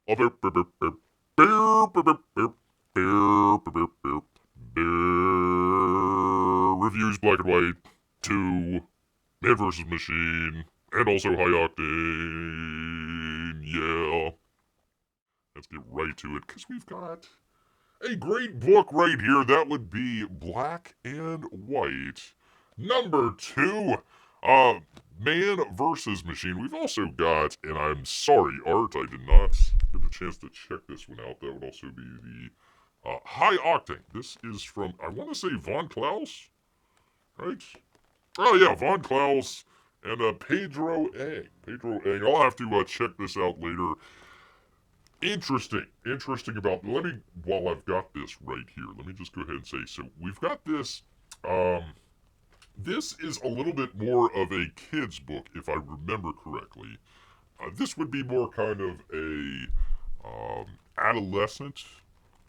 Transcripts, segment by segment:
Bear, bear, bear, bear, bear, bear, bear, bear, bear, bear, bear, bear. Reviews Black and White 2, Man vs. Machine, and also High Octane. Yeah. Let's get right to it, because we've got a great book right here. That would be Black and White. Number 2, uh, Man vs. Machine. We've also got, and I'm sorry, Art, I did not get a chance to check this one out. That would also be the High Octane. This is from, I want to say Von Klaus, right? Oh yeah, Von Klaus and Pedro Eng. Pedro Eng. I'll have to check this out later. Interesting about, let me, while I've got this right here, let me just go ahead and say, so we've got this, this is a little bit more of a kid's book, if I remember correctly. This would be more kind of a adolescent.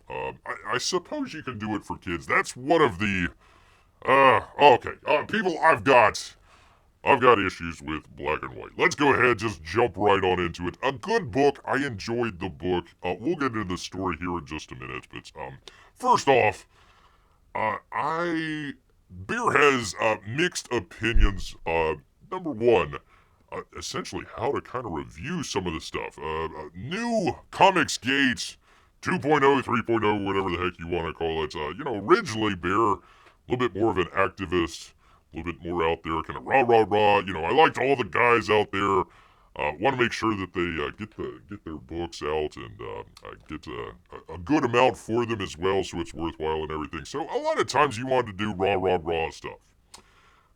I suppose you can do it for kids. That's one of the. Okay. People, I've got issues with Black and White. Let's go ahead, just jump right on into it. A good book. I enjoyed the book. We'll get into the story here in just a minute, but first off, I Beer has mixed opinions. Number one, essentially how to kind of review some of the stuff. New Comics Gate 2.0, 3.0, whatever the heck you want to call it. Originally Bear, a little bit more of an activist, a little bit more out there, kind of rah rah rah. I liked all the guys out there. Want to make sure that they get their books out and get a good amount for them as well, so it's worthwhile and everything. So a lot of times you want to do rah rah rah stuff.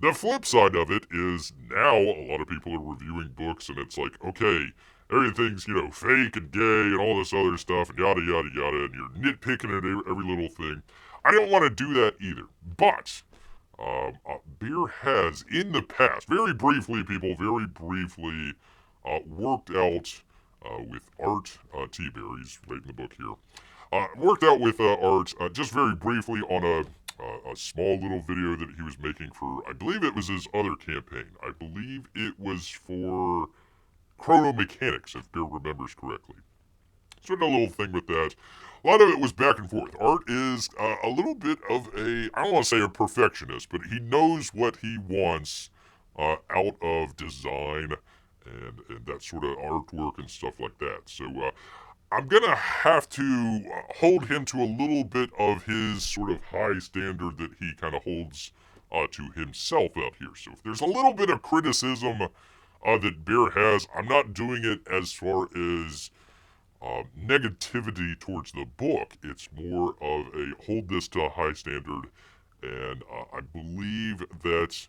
The flip side of it is now a lot of people are reviewing books and it's like, okay, everything's, fake and gay and all this other stuff and yada yada yada, and you're nitpicking at every little thing. I don't want to do that either. But Beer has in the past, very briefly, people, very briefly, worked out with Art Thibert. He's right in the book here. Worked out with Art just very briefly on a small little video that he was making for, I believe it was his other campaign. I believe it was for Chrono Mechanics, if Bear remembers correctly. So a little thing with that. A lot of it was back and forth. Art is a little bit of a, I don't want to say a perfectionist, but he knows what he wants out of design and that sort of artwork and stuff like that. So I'm going to have to hold him to a little bit of his sort of high standard that he kind of holds to himself out here. So if there's a little bit of criticism that Bear has, I'm not doing it as far as negativity towards the book. It's more of a hold this to a high standard, and I believe that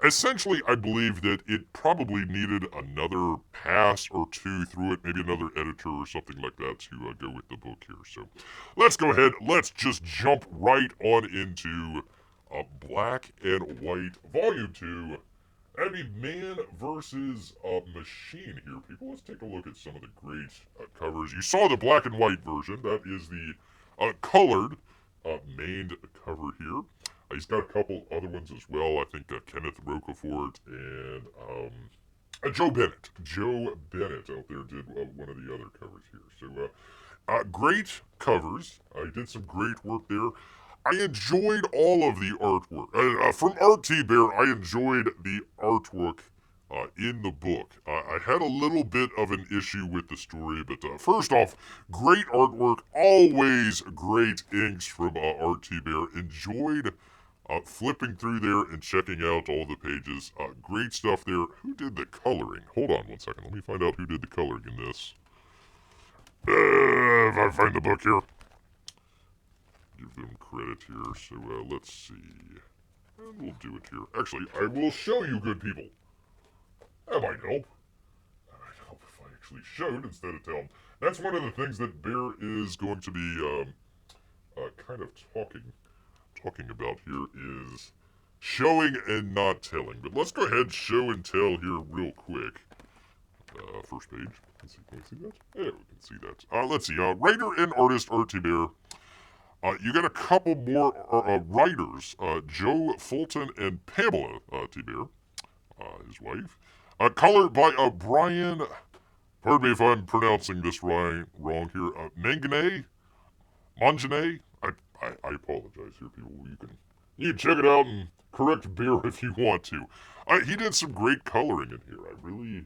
essentially, I believe that it probably needed another pass or two through it, maybe another editor or something like that to go with the book here. So let's go ahead. Let's just jump right on into Black and White Volume 2. That'd be Man versus Machine here, people. Let's take a look at some of the great covers. You saw the black and white version. That is the colored maned cover here. He's got a couple other ones as well. I think Kenneth Rocafort and Joe Bennett. Joe Bennett out there did one of the other covers here. So great covers. He did some great work there. I enjoyed all of the artwork. From Art Thibert, I enjoyed the artwork in the book. I had a little bit of an issue with the story, but first off, great artwork. Always great inks from Art Thibert. Enjoyed flipping through there and checking out all the pages. Great stuff there. Who did the coloring? Hold on one second. Let me find out who did the coloring in this. If I find the book here. Give them credit here. So let's see. And we'll do it here. Actually, I will show you, good people. That might help. That might help if I actually showed instead of telling. That's one of the things that Bear is going to be kind of talking about here is showing and not telling. But let's go ahead and show and tell here real quick. First page. Can we see that? Yeah, we can see that. Let's see. Writer and artist Art Thibert. You got a couple more writers, Joe Fulton and Pamela Thibert, his wife. Colored by Brian Pardon me if I'm pronouncing this wrong here. Mangane? I apologize here, people. You can check it out and correct beer if you want to. He did some great coloring in here. I really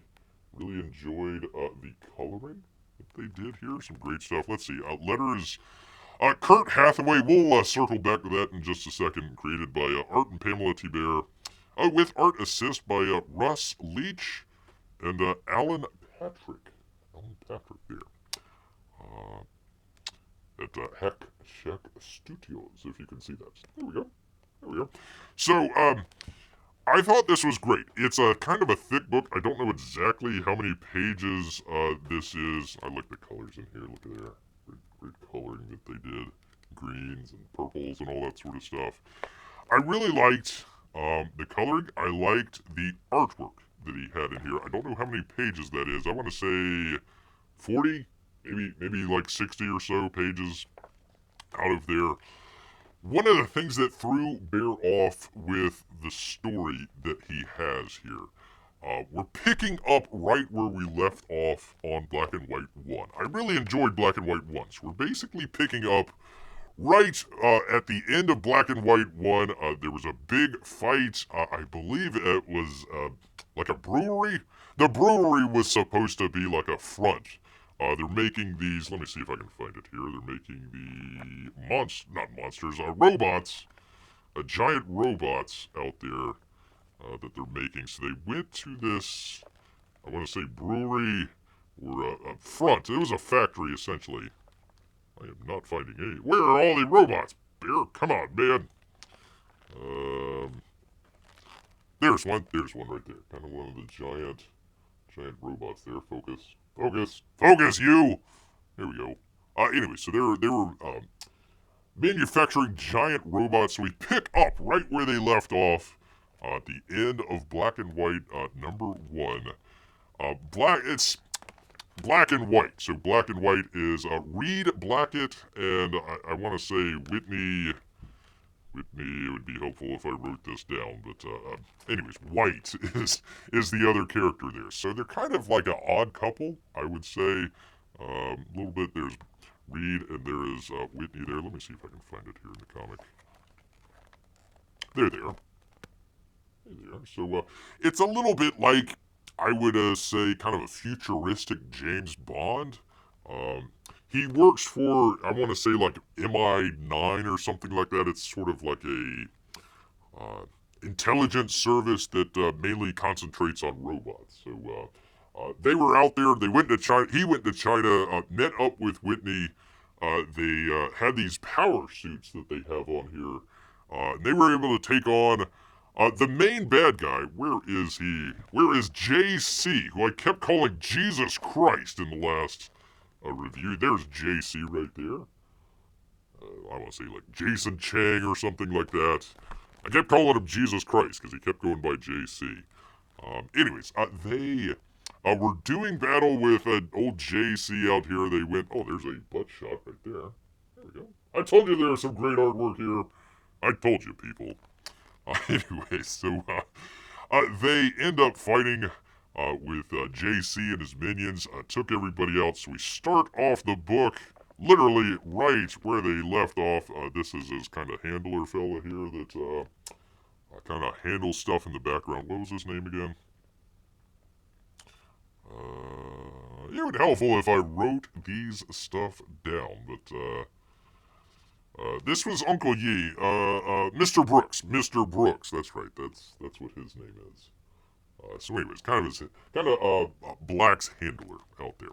enjoyed the coloring that they did here. Some great stuff. Let's see. Letters. Kurt Hathaway. We'll circle back to that in just a second. Created by Art and Pamela Thibert. With art assist by Russ Leach and Alan Patrick. Alan Patrick there. At Heck Check Studios, if you can see that. There we go. There we go. So, I thought this was great. It's a kind of a thick book. I don't know exactly how many pages this is. I like the colors in here. Look at there. Great coloring that they did. Greens and purples and all that sort of stuff. I really liked the coloring. I liked the artwork that he had in here. I don't know how many pages that is. I want to say 40, maybe like 60 or so pages out of there. One of the things that threw Bear off with the story that he has here, we're picking up right where we left off on Black and White 1. I really enjoyed Black and White 1. So we're basically picking up right at the end of Black and White 1. There was a big fight. I believe it was like a brewery. The brewery was supposed to be like a front. They're making these, let me see if I can find it here. They're making the robots, giant robots out there that they're making. So they went to this, I want to say brewery or a front. It was a factory essentially. I am not finding any. Where are all the robots? Bear, come on, man. There's one right there. Kind of one of the giant robots there. Focus, you! There we go. Anyway, so they were manufacturing giant robots. So we pick up right where they left off at the end of Black and White number 1. It's Black and White. So Black and White is Reed Blackett and I want to say Whitney. It would be helpful if I wrote this down, but anyways, White is the other character there. So they're kind of like an odd couple, I would say. A little bit. There's Reed and there is Whitney there. Let me see if I can find it here in the comic. There they are. So it's a little bit like, I would say, kind of a futuristic James Bond. He works for, I want to say, like MI9 or something like that. It's sort of like a intelligence service that mainly concentrates on robots. So they were out there. They went to China. He went to China, met up with Whitney. They had these power suits that they have on here. They were able to take on the main bad guy. Where is he? Where is JC, who I kept calling Jesus Christ in the last review? There's JC right there. I want to say like Jason Chang or something like that. I kept calling him Jesus Christ because he kept going by JC. Anyways, they were doing battle with old JC out here. They went, oh, there's a butt shot right there. There we go. I told you there was some great artwork here. I told you, people. Anyways, so they end up fighting with JC and his minions, took everybody out. So we start off the book literally right where they left off. This is his kind of handler fella here that kind of handles stuff in the background. What was his name again? It would be helpful if I wrote these stuff down, but this was Uncle Yi, Mr. Brooks. Mr. Brooks, that's right. That's what his name is. So anyways, kind of Black's handler out there.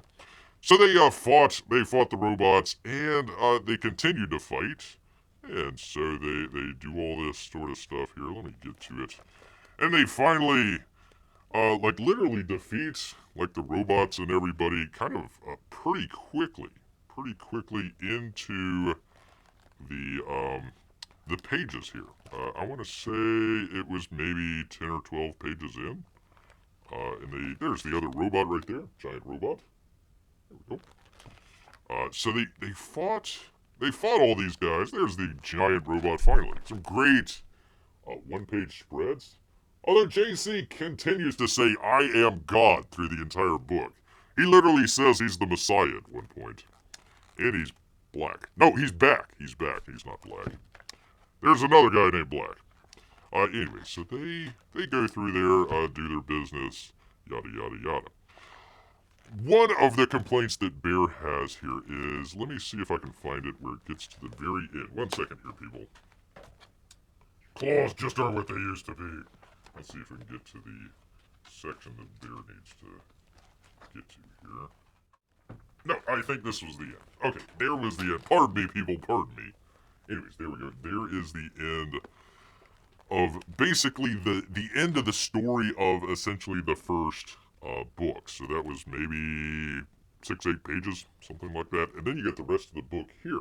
So they fought the robots, and they continued to fight. And so they do all this sort of stuff here. Let me get to it. And they finally, like literally defeat like the robots and everybody kind of pretty quickly into the pages here. I want to say it was maybe 10 or 12 pages in. And there's the other robot right there, giant robot. There we go. So they fought all these guys. There's the giant robot finally. Some great one-page spreads. Although JC continues to say, I am God through the entire book. He literally says he's the Messiah at one point. And he's black. No, he's back. He's back. He's not black. There's another guy named Black. Anyway, so they go through there, do their business, yada, yada, yada. One of the complaints that Bear has here is, let me see if I can find it where it gets to the very end. 1 second here, people. Claws just aren't what they used to be. Let's see if we can get to the section that Bear needs to get to here. No, I think this was the end. Okay, there was the end. Pardon me, people, pardon me. Anyways, there we go. There is the end of basically the end of the story of essentially the first book. So that was maybe 6-8 pages, something like that. And then you get the rest of the book here.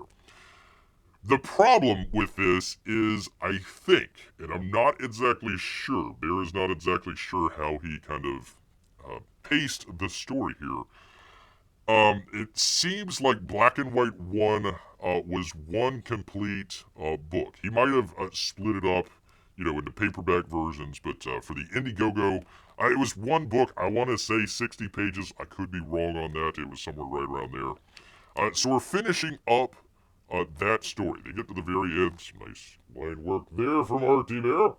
The problem with this is, I think, and I'm not exactly sure, Bear is not exactly sure how he kind of paced the story here. It seems like Black and White 1 was one complete book. He might have split it up, into paperback versions, but for the Indiegogo, it was one book. I want to say 60 pages. I could be wrong on that. It was somewhere right around there. So we're finishing up that story. They get to the very end. Some nice line work there from our team there.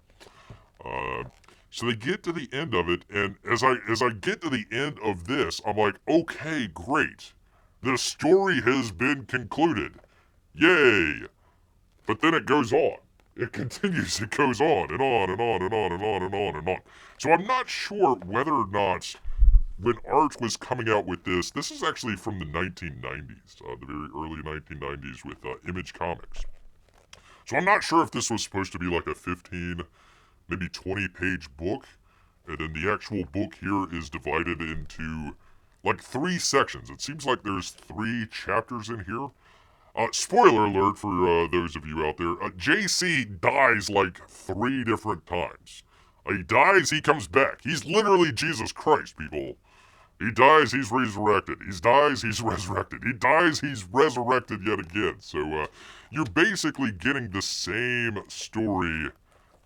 So they get to the end of it, and as I get to the end of this, I'm like, okay, great. The story has been concluded. Yay! But then it goes on. It continues. It goes on and on and on and on and on and on and on. So I'm not sure whether or not when Art was coming out with this is actually from the 1990s, the very early 1990s with Image Comics. So I'm not sure if this was supposed to be like a 15, maybe 20-page book, and then the actual book here is divided into like 3 sections. It seems like there's 3 chapters in here. Spoiler alert for those of you out there, JC dies like 3 different times. He dies, he comes back. He's literally Jesus Christ, people. He dies, he's resurrected. He dies, he's resurrected. He dies, he's resurrected yet again. So you're basically getting the same story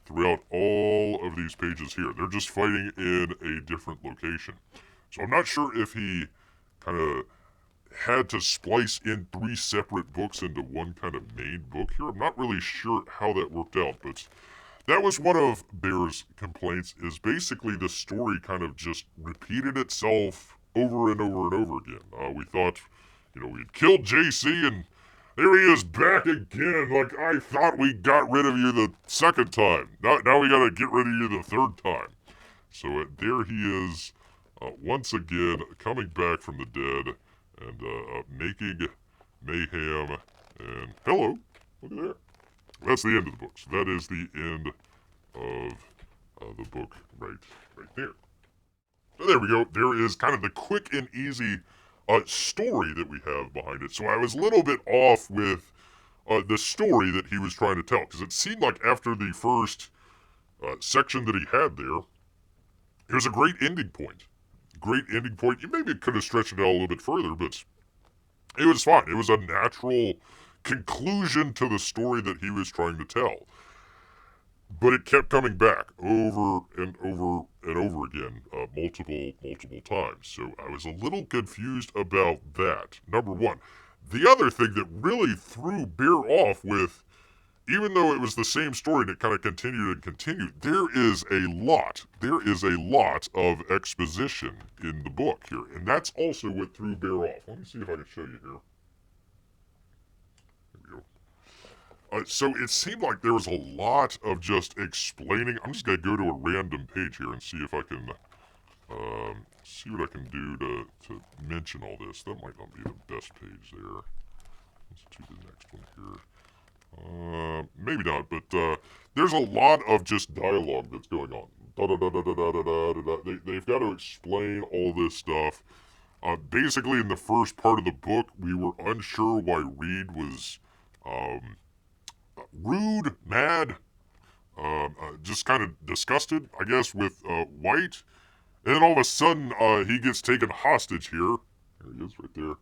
throughout all of these pages here. They're just fighting in a different location. So I'm not sure if he kind of had to splice in 3 separate books into one kind of main book here. I'm not really sure how that worked out, but that was one of Bear's complaints, is basically the story kind of just repeated itself over and over and over again. We thought, we'd killed JC, and there he is back again. Like, I thought we got rid of you the second time. Now we gotta get rid of you the third time. So there he is, once again, coming back from the dead, and making mayhem, and hello, look at there. That's the end of the book. So that is the end of the book right there. So there we go. There is kind of the quick and easy story that we have behind it. So I was a little bit off with the story that he was trying to tell, because it seemed like after the first section that he had there, it was a great ending point. Great ending point. You maybe could have stretched it out a little bit further, but it was fine. It was a natural conclusion to the story that he was trying to tell. But it kept coming back over and over and over again, multiple times. So I was a little confused about that, number one. The other thing that really threw Bear off with, even though it was the same story and it kind of continued, there is a lot of exposition in the book here. And that's also what threw Bear off. Let me see if I can show you here. There we go. So it seemed like there was a lot of just explaining. I'm just going to go to a random page here and see if I can see what I can do to mention all this. That might not be the best page there. Let's do the next one here. Maybe not, but there's a lot of just dialogue that's going on. They've got to explain all this stuff. Basically, in the first part of the book, we were unsure why Reed was rude, mad, just kind of disgusted, I guess, with White. And then all of a sudden, he gets taken hostage here. There he is, right there.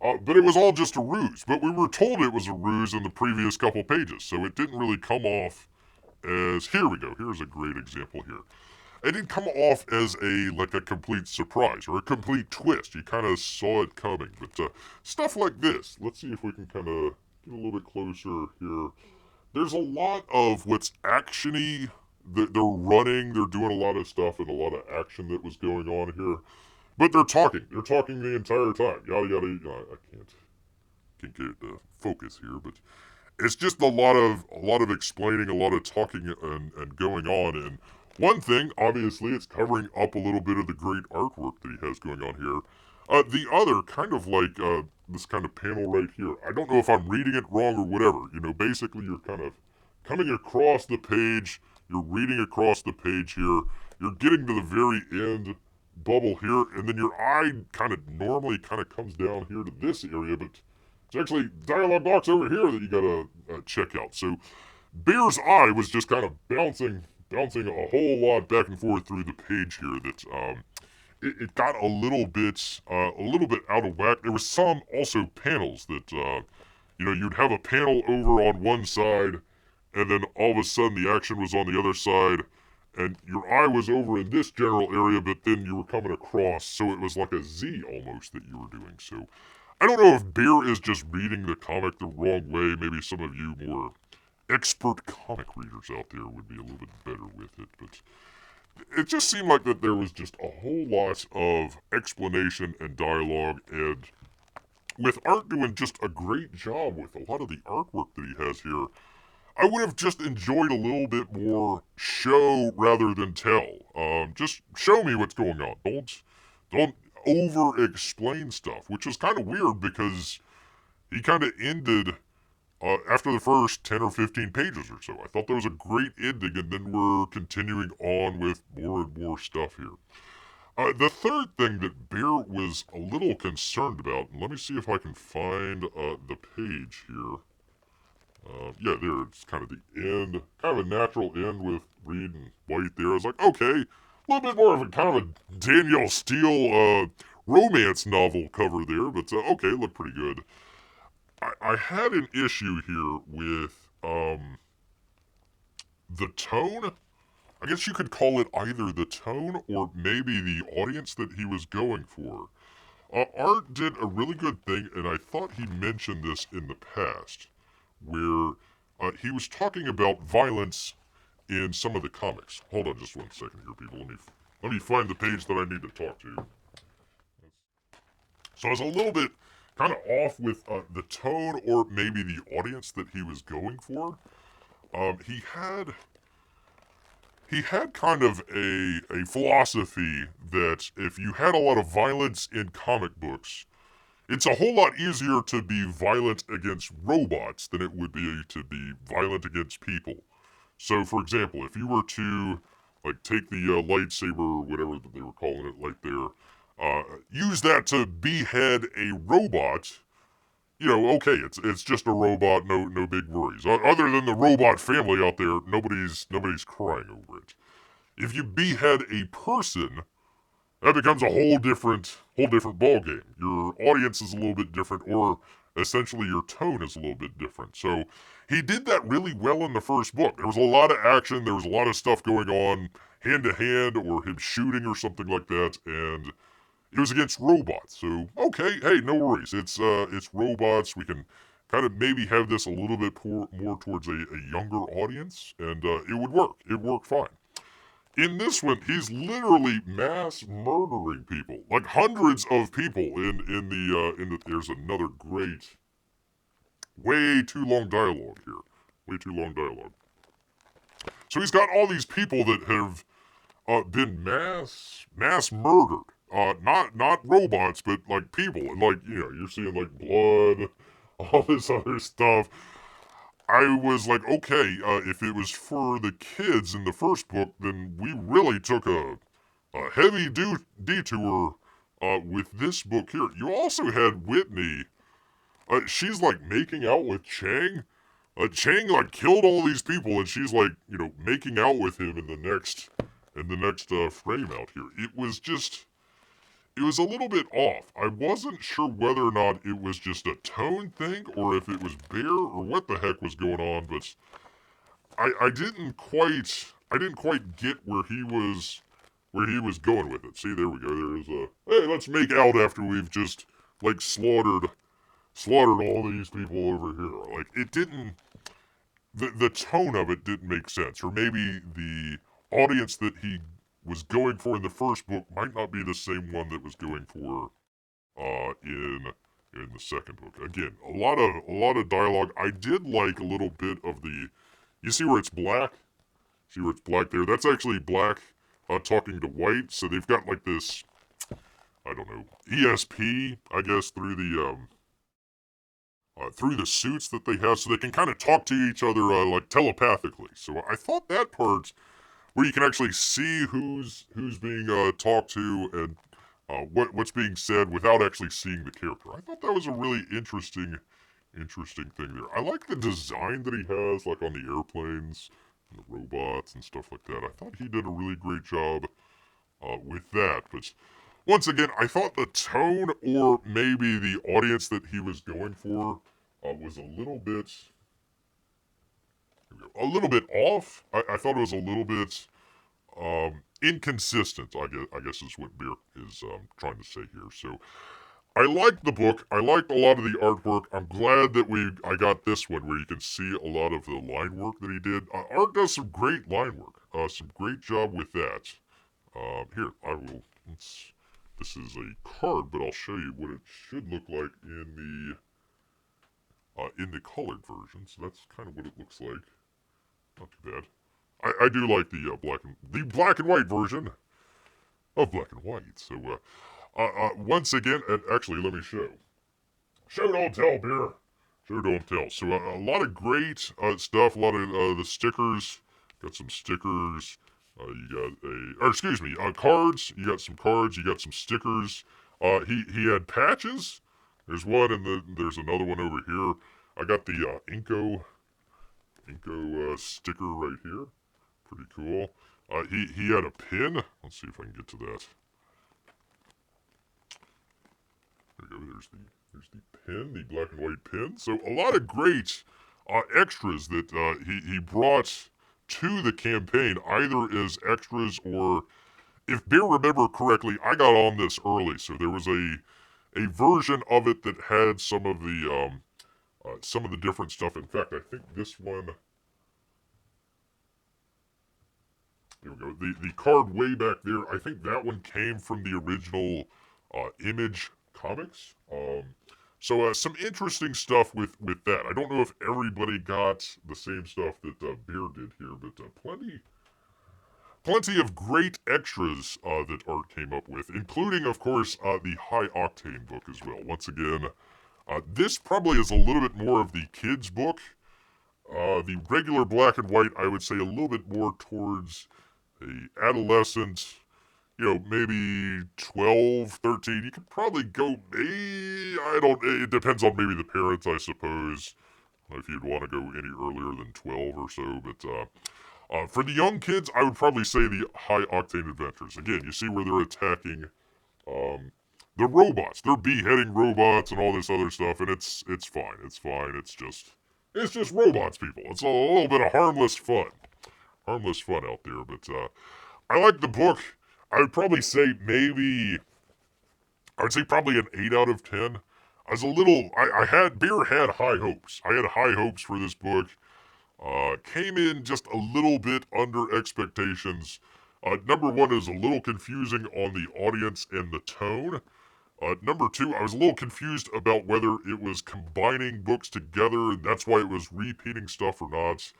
But it was all just a ruse. But we were told it was a ruse in the previous couple pages, so it didn't really come off as... Here we go. Here's a great example here. it didn't come off as like a complete surprise or a complete twist. You kind of saw it coming. But stuff like this. Let's see if we can kind of get a little bit closer here. There's a lot of what's actiony. They're running. They're doing a lot of stuff and a lot of action that was going on here. But they're talking. They're talking the entire time. Yada yada. I can't get focus here, but it's just a lot of explaining, a lot of talking and going on. And one thing, obviously, it's covering up a little bit of the great artwork that he has going on here. The other, kind of like this kind of panel right here. I don't know if I'm reading it wrong or whatever. You know, basically, you're kind of coming across the page. You're reading across the page here. You're getting to the very end bubble here, and then your eye kind of normally kind of comes down here to this area, but it's actually dialogue box over here that you gotta check out. So Bear's eye was just kind of bouncing a whole lot back and forth through the page here. That it got a little bit out of whack. There were some also panels that you'd have a panel over on one side, and then all of a sudden the action was on the other side, and your eye was over in this general area, but then you were coming across, so it was like a Z almost that you were doing. So I don't know if Bear is just reading the comic the wrong way. Maybe some of you more expert comic readers out there would be a little bit better with it, but it just seemed like that there was just a whole lot of explanation and dialogue, and with Art doing just a great job with a lot of the artwork that he has here, I would have just enjoyed a little bit more show rather than tell. Just show me what's going on. Don't over-explain stuff, which is kind of weird because he kind of ended after the first 10 or 15 pages or so. I thought that was a great ending, and then we're continuing on with more and more stuff here. The third thing that Bear was a little concerned about, and let me see if I can find the page here. Yeah, there, it's kind of the end, kind of a natural end with Reed and White there. I was like, okay, a little bit more of a kind of a Danielle Steele romance novel cover there, but okay, looked pretty good. I had an issue here with the tone. I guess you could call it either the tone or maybe the audience that he was going for. Art did a really good thing, and I thought he mentioned this in the past, where he was talking about violence in some of the comics. Hold on just one second here, people. Let me find the page that I need to talk to. So I was a little bit kind of off with the tone or maybe the audience that he was going for. He had kind of a philosophy that if you had a lot of violence in comic books, it's a whole lot easier to be violent against robots than it would be to be violent against people. So, for example, if you were to like take the lightsaber or whatever that they were calling it, like there, use that to behead a robot. Okay, it's just a robot, no big worries. Other than the robot family out there, nobody's crying over it. If you behead a person, that becomes a whole different ball game. Your audience is a little bit different, or essentially your tone is a little bit different. So he did that really well in the first book. There was a lot of action, there was a lot of stuff going on, hand to hand, or him shooting or something like that, and it was against robots. So okay, hey, no worries. It's robots. We can kind of maybe have this a little bit more towards a younger audience, and it would work. It worked fine. In this one, he's literally mass murdering people, like hundreds of people. There's another great, way too long dialogue here. Way too long dialogue. So he's got all these people that have been mass murdered. Not robots, but like people, and like you're seeing like blood, all this other stuff. I was like, okay, if it was for the kids in the first book, then we really took a heavy detour with this book here. You also had Whitney. She's like making out with Chang. Chang like killed all these people, and she's like, making out with him in the next frame out here. It was a little bit off. I wasn't sure whether or not it was just a tone thing or if it was Bear or what the heck was going on, but I didn't quite get where he was where he was going with it. See, there we go. There's a hey, let's make out after we've just like slaughtered all these people over here. Like it didn't. The tone of it didn't make sense, or maybe the audience that he was going for in the first book might not be the same one that was going for in the second book. Again, a lot of dialogue. I did like a little bit of the. You see where it's black? See where it's black there? That's actually black talking to white. So they've got like this. I don't know, ESP, I guess, through the suits that they have, so they can kind of talk to each other like telepathically. So I thought that part, where you can actually see who's being talked to and what's being said without actually seeing the character. I thought that was a really interesting thing there. I like the design that he has, like on the airplanes, and the robots and stuff like that. I thought he did a really great job with that. But once again, I thought the tone or maybe the audience that he was going for was a little bit off. I thought it was a little bit inconsistent. I guess is what Beer is trying to say here. So I liked the book. I liked a lot of the artwork. I'm glad that I got this one where you can see a lot of the line work that he did. Art does some great line work. Some great job with that. Here, I will. This is a card, but I'll show you what it should look like in the colored version. So that's kind of what it looks like. Not too bad. I do like the black and white version of black and white. So once again, and actually, let me show. Show don't tell, Beer. Show don't tell. So a lot of great stuff. A lot of the stickers. Got some stickers. Cards. You got some cards. You got some stickers. He had patches. There's one, and there's another one over here. I got the Inko sticker right here. Pretty cool. He had a pin. Let's see if I can get to that. There we go. There's the pin, the black and white pin. So a lot of great extras that he brought to the campaign, either as extras or, if Bear remember correctly, I got on this early, so there was a version of it that had some of the different stuff. In fact, I think this one. Here we go. The card way back there. I think that one came from the original Image comics. So some interesting stuff with that. I don't know if everybody got the same stuff that Bear did here, but plenty of great extras that Art came up with, including, of course, the High Octane book as well. Once again, this probably is a little bit more of the kids' book. The regular black and white, I would say, a little bit more towards a adolescent, maybe 12, 13. You could probably go, it depends on maybe the parents, I suppose, if you'd want to go any earlier than 12 or so. But for the young kids, I would probably say the High Octane Adventures. Again, you see where they're attacking the robots. They're beheading robots and all this other stuff, and it's fine. It's fine. It's just robots, people. It's a little bit of harmless fun out there. But I like the book. I would probably say probably an 8 out of 10. Beer had high hopes. I had high hopes for this book. Came in just a little bit under expectations. Number one, is a little confusing on the audience and the tone. Number two, I was a little confused about whether it was combining books together, and that's why it was repeating stuff or not.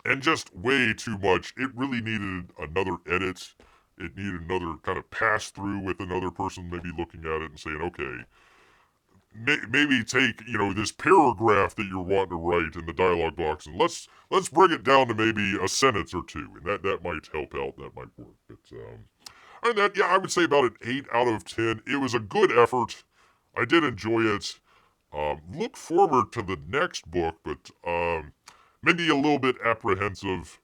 And just way too much. It really needed another edit. It needed another kind of pass through with another person maybe looking at it and saying, okay, maybe take, this paragraph that you're wanting to write in the dialogue box and let's bring it down to maybe a sentence or two, and that might help out. That might work. But other than that, yeah, I would say about an 8 out of 10. It was a good effort. I did enjoy it. Look forward to the next book, but maybe a little bit apprehensive.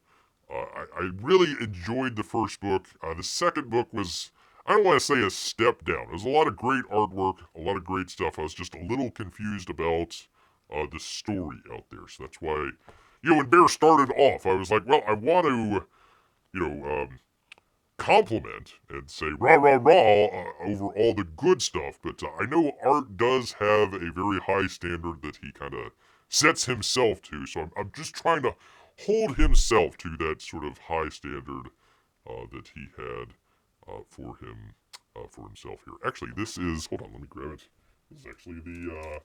I really enjoyed the first book. The second book was, I don't want to say a step down. There's a lot of great artwork, a lot of great stuff. I was just a little confused about the story out there. So that's why, when Bear started off, I was like, well, I want to, compliment and say rah rah rah over all the good stuff, but I know Art does have a very high standard that he kind of sets himself to, so I'm just trying to hold himself to that sort of high standard that he had for himself here. Actually, this is, hold on, let me grab it. This is actually the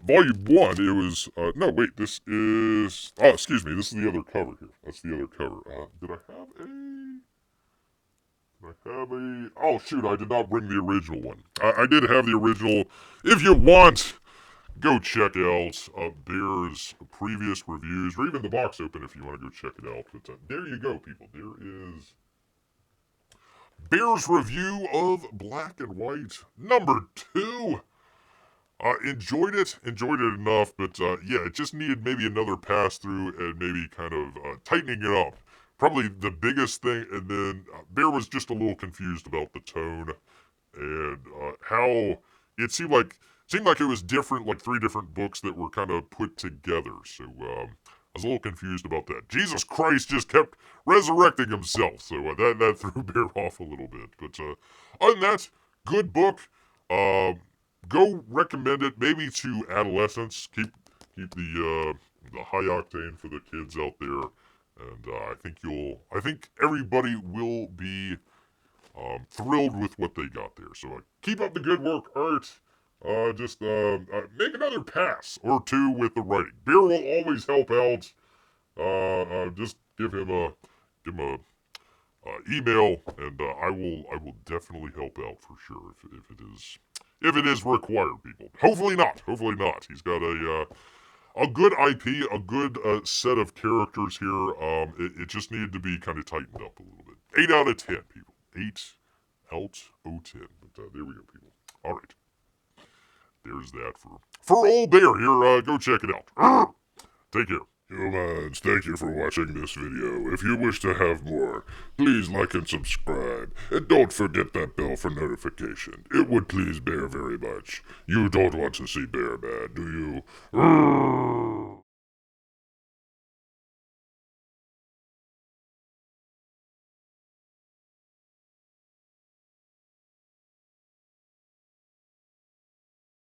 volume 1. It was no wait, this is excuse me, this is the other cover here. That's the other cover. Did I have a oh shoot, I did not bring the original one. I did have the original. If you want, go check out Bear's previous reviews, or even the box open if you want to go check it out. But there you go, people. There is Bear's review of Black and White number 2. Enjoyed it enough, but yeah, it just needed maybe another pass through and maybe kind of tightening it up. Probably the biggest thing, and then Bear was just a little confused about the tone and how it seemed like it was different, like 3 different books that were kind of put together. So I was a little confused about that. Jesus Christ just kept resurrecting himself, so that threw Bear off a little bit. But other than that, good book. Go recommend it maybe to adolescents. Keep the high octane for the kids out there, and I think everybody will be thrilled with what they got there. So keep up the good work, Art. Just make another pass or 2 with the writing. Bear will always help out. Just give him a email, and I will definitely help out for sure if it is required, people. Hopefully not. He's got a good IP, a good set of characters here. It just needed to be kind of tightened up a little bit. 8 out of 10, people. 8 out of 10. But there we go, people. All right. There's that for old Bear here. Go check it out. Grrrr. Take care. Humans, thank you for watching this video. If you wish to have more, please like and subscribe. And don't forget that bell for notification. It would please Bear very much. You don't want to see Bear bad, do you? Grrrr.